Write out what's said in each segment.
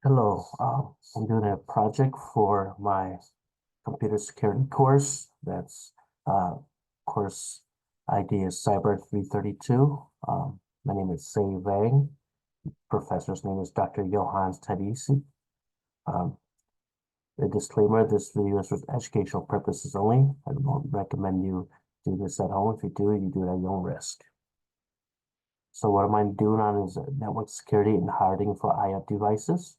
Hello, I'm doing a project for my computer security course. That's course ID is CYBR 332. My name is Sei Wang. Professor's name is Dr. Yohannes Tadesse. Um, a disclaimer, this video is for educational purposes only. I don't recommend you do this at home. If you do, you do it at your own risk. So what am I doing on is network security and hardening for IoT devices.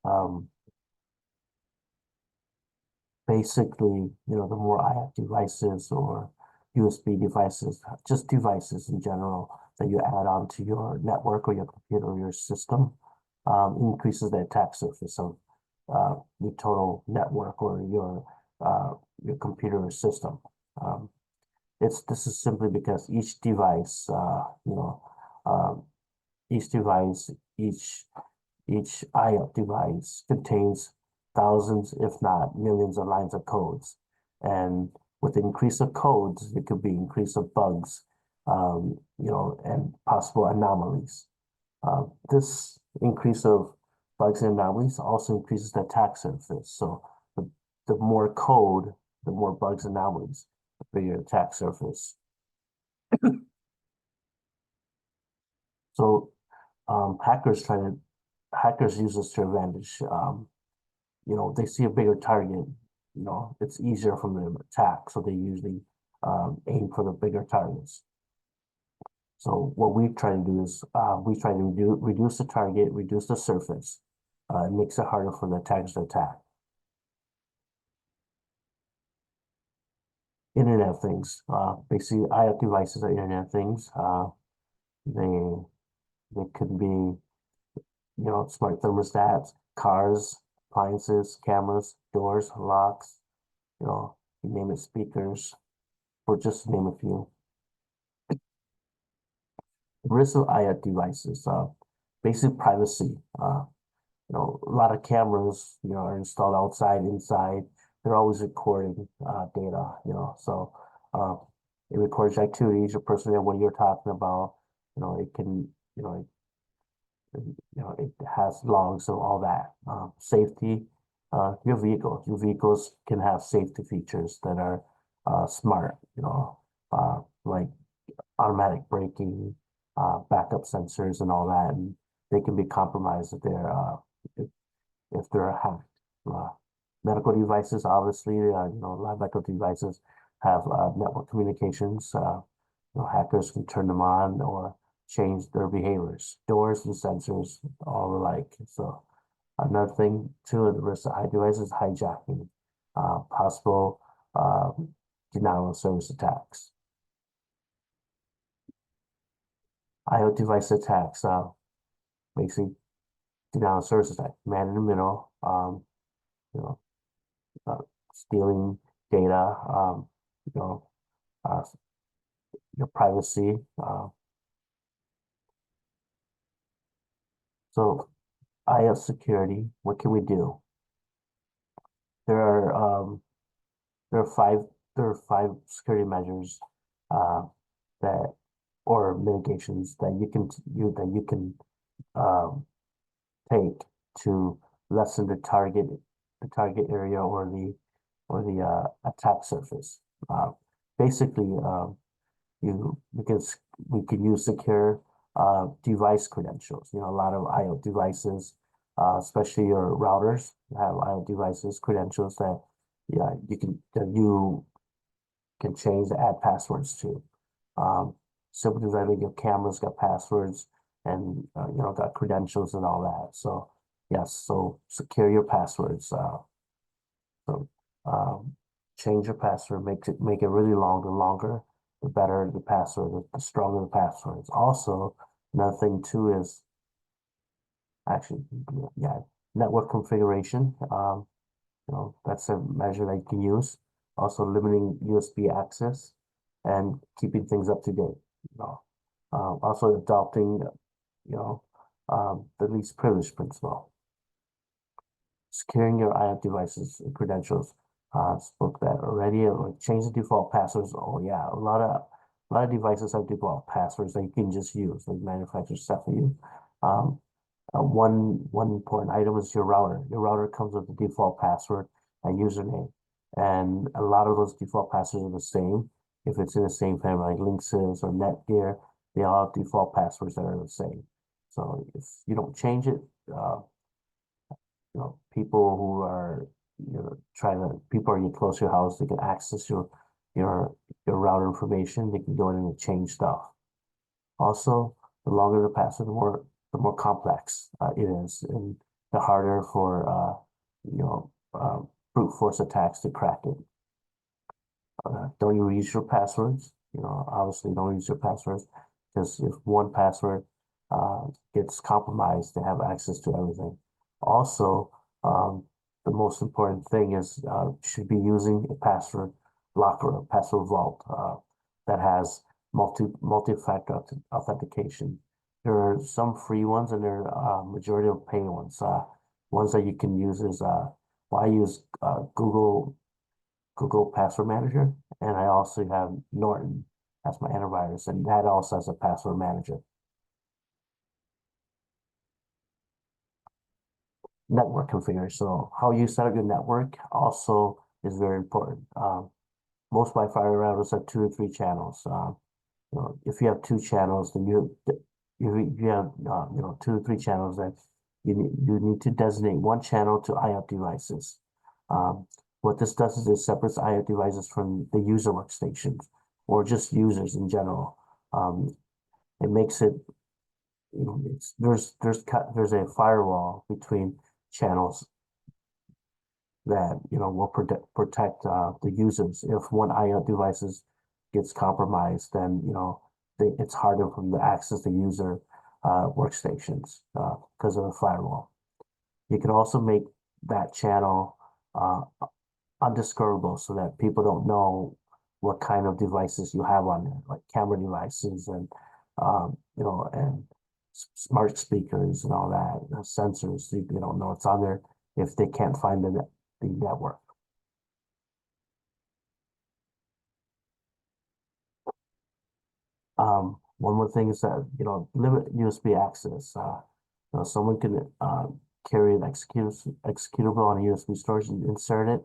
Um, Basically, the more IF devices or USB devices, just devices in general that you add onto your network or your computer or your system, increases the attack surface of your total network or your computer or system. Um, this is simply because each device, um, each device, each IoT device contains thousands, if not millions of lines of codes. And with the increase of codes, it could be increase of bugs, and possible anomalies. This increase of bugs and anomalies also increases the attack surface. So the more code, the more bugs and anomalies, the bigger attack surface. So hackers use this to advantage. They see a bigger target, it's easier for them to attack. So they usually aim for the bigger targets. So what we try to do is we try to reduce the target, reduce the surface. It makes it harder for the attackers to attack. Internet of Things. Basically, IoT devices are Internet of Things. They they could be, smart thermostats, cars, appliances, cameras, doors, locks, you name it, speakers, or just to name a few. The risk of IoT devices, basic privacy. A lot of cameras, are installed outside, inside. They're always recording data, so uh, it records activities, your personal, what you're talking about. It can, it has logs of all that. Safety, your vehicles can have safety features that are smart, like automatic braking, backup sensors and all that, and they can be compromised if they're hacked. Uh, Medical devices, obviously, a lot of medical devices have network communications. Hackers can turn them on or change their behaviors. Doors and sensors, all alike. So another thing too, the risk of high devices, hijacking, possible denial of service attacks. IoT device attacks, basically denial of service attack, man in the middle, you know, stealing data, you know, uh, your privacy. So IoT security, what can we do? There are there are five security measures uh, that or mitigations that you can um, take to lessen the target area or the attack surface. Basically, you because we could use secure device credentials. A lot of IoT devices, especially your routers, have IoT devices credentials that you can change to add passwords to. Simply like your cameras got passwords and got credentials and all that. So yes, so secure your passwords. So change your password, make it really long. The longer, the better the password, the stronger the password. Also, another thing too is actually, yeah, network configuration. That's a measure that you can use. Also limiting USB access and keeping things up to date. Also adopting, the least privilege principle. Securing your IoT devices and credentials. Spoke that already. Like change the default passwords. Oh yeah, a lot of A lot of devices have default passwords that you can just use, like manufacturers set for you. Um, one important item is your router. Your router comes with the default password and username, and a lot of those default passwords are the same. If it's in the same family, like Linksys or Netgear, they all have default passwords that are the same. So if you don't change it, uh, people who are trying to people are close to your house, they can access your your router information. They can go in and change stuff. Also, the longer the password, the more complex it is, and the harder for brute force attacks to crack it. Don't you use your passwords? Obviously, don't use your passwords because if one password gets compromised, they have access to everything. Also, the most important thing is should be using a password locker, a password vault that has multi-factor authentication. There are some free ones, and there are majority of pay ones. Ones that you can use is well, I use Google Password Manager, and I also have Norton as my antivirus, and that also has a password manager. Network configuration. So how you set up your network also is very important. Most Wi-Fi routers have 2 to 3 channels. If you have 2 channels, then you have 2 to 3 channels, that you need to designate one channel to IoT devices. Um, what this does is it separates IoT devices from the user workstations or just users in general. It makes it there's a firewall between channels that will protect the users. If one IoT devices gets compromised, then it's harder for them to access the user workstations because of the firewall. You can also make that channel uh, undiscoverable so that people don't know what kind of devices you have on there, like camera devices and and smart speakers and all that, sensors. So you don't know it's on there if they can't find the network. One more thing is that limit USB access. Someone can carry an executable on a USB storage and insert it,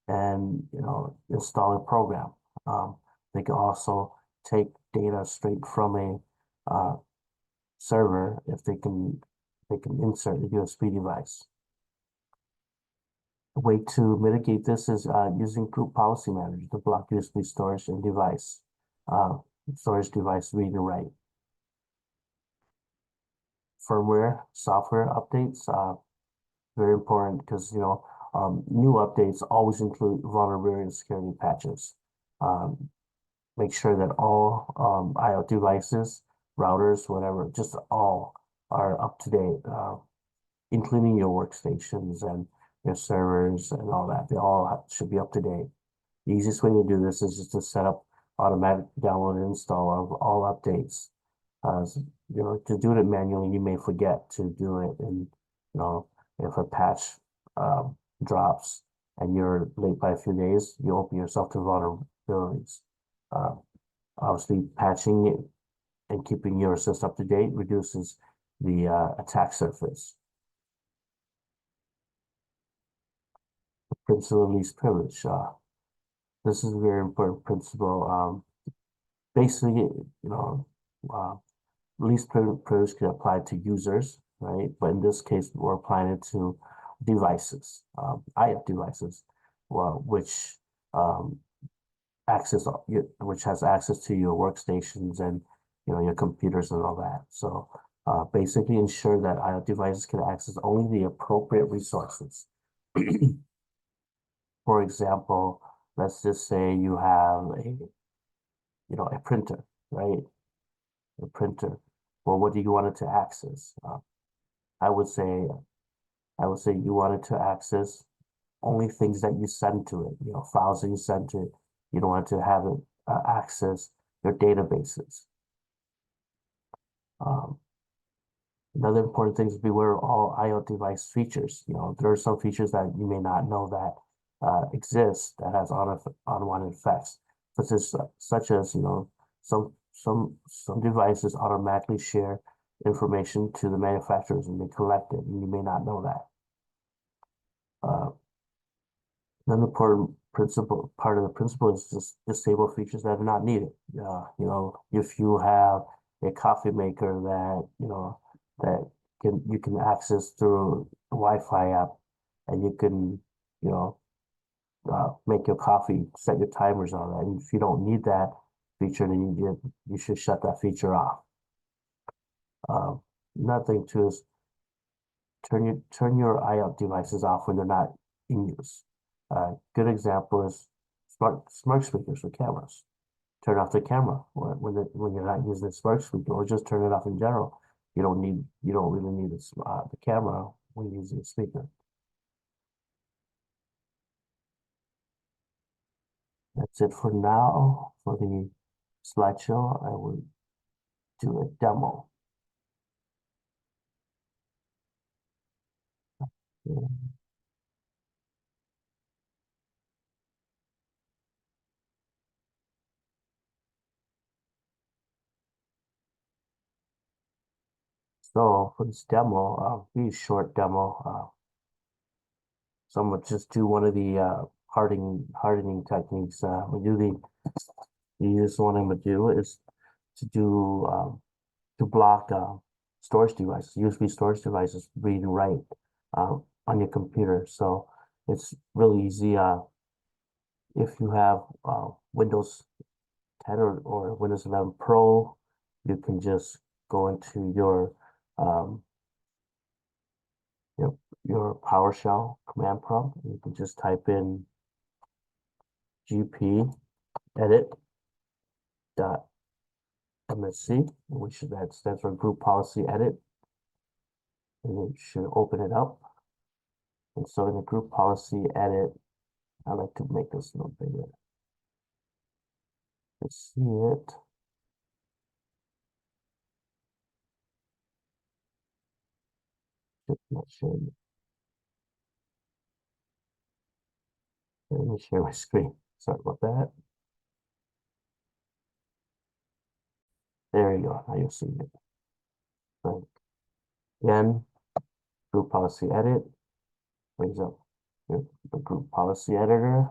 and install a program. Um, they can also take data straight from a server if they can insert a USB device. A way to mitigate this is using group policy manager to block USB storage and uh, storage device read and write. Firmware, software updates, very important because new updates always include vulnerability and security patches. Um, Make sure that all IoT devices, routers, whatever, just all are up to date, including your workstations and your servers and all that. They all should be up to date. The easiest way to do this is just to set up automatic download and install of all updates. To do it manually, you may forget to do it, and if a patch drops and you're late by a few days, you open yourself to vulnerabilities. Uh, Obviously, patching it and keeping your system up to date reduces the attack surface. Principle of least privilege. This is a very important principle. Basically, uh, least privilege can apply to users, right? But in this case, we're applying it to devices, IoT devices, well, um, which has access to your workstations and your computers and all that. So basically, ensure that IoT devices can access only the appropriate resources. For example, let's just say you have a printer, right? A printer. Well, what do you want it to access? I would say I would say you want it to access only things that you send to it, files that you send to it. You don't want to have it access your databases. Um, Another important thing is beware of all IoT device features. There are some features that you may not know that exist that has unwanted effects, such as some devices automatically share information to the manufacturers and they collect it, and you may not know that. Uh, Then the part of the principle is just disable features that are not needed. If you have a coffee maker that, that you can access through a Wi-Fi app, and you can, you know, make your coffee, set your timers on that. And if you don't need that feature, then you should shut that feature off. Another thing too is turn your IoT devices off when they're not in use. Good example is smart speakers with cameras. Turn off the camera when you're not using the smart speaker, or just turn it off in general. You don't really need the camera when using a speaker. That's it for now. For the slideshow, I will do a demo. Yeah. So for this demo, be a short demo. So I'm gonna just do one of the hardening techniques. The easiest one I'm gonna do is to do to block storage devices, USB storage devices, read and write on your computer. So it's really easy. If you have Windows 10 or Windows 11 Pro, you can just go into um, your your PowerShell command prompt. You can just type in gp edit dot MSC, which that stands for group policy edit, and it should open it up. And so in the group policy edit, I like to make this a little bigger. Let's see it. Just not showing. Let me share my screen. Sorry about that. There you go. Now you'll see it. Right. Again, group policy edit brings up the group policy editor.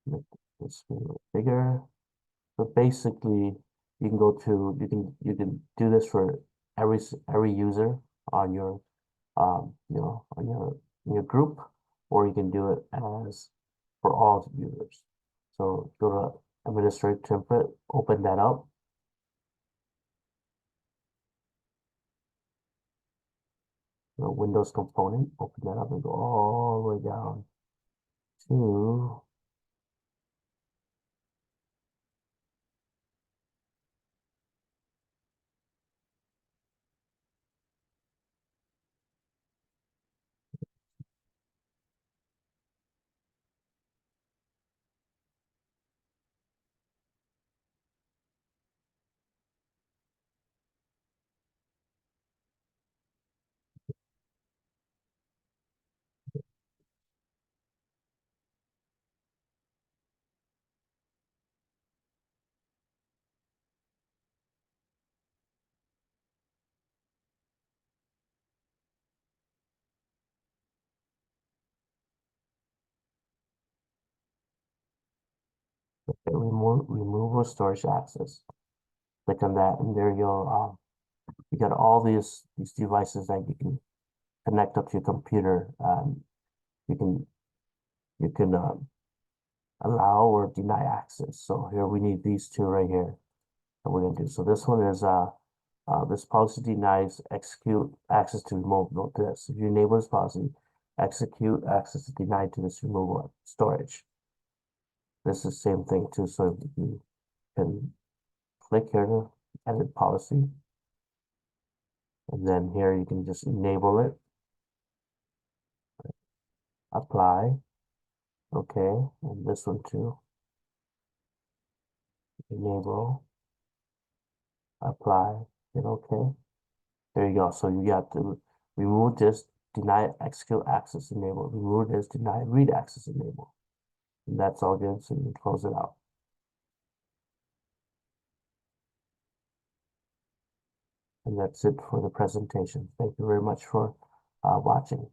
Make this screen a little bigger. But basically, you can do this for every user on your on your group, or you can do it as for all users. So go to administrative template, open that up. The Windows component, open that up and go all the way down to remove storage access. Click on that, and there you got all these devices that you can connect up to your computer. You can you can allow or deny access. So here we need these two right here that we're gonna do. So this one is this policy denies execute access to removal to this. If you enable this policy, execute access is denied to this removal storage. This is the same thing too. So you can click here to edit policy, and then here you can just enable it, apply, okay, and this one too, enable, apply, and okay. There you go. So you got to remove this, deny execute access enable, remove this, deny read access enable. And that's all good. So you can close it out. And that's it for the presentation. Thank you very much for watching.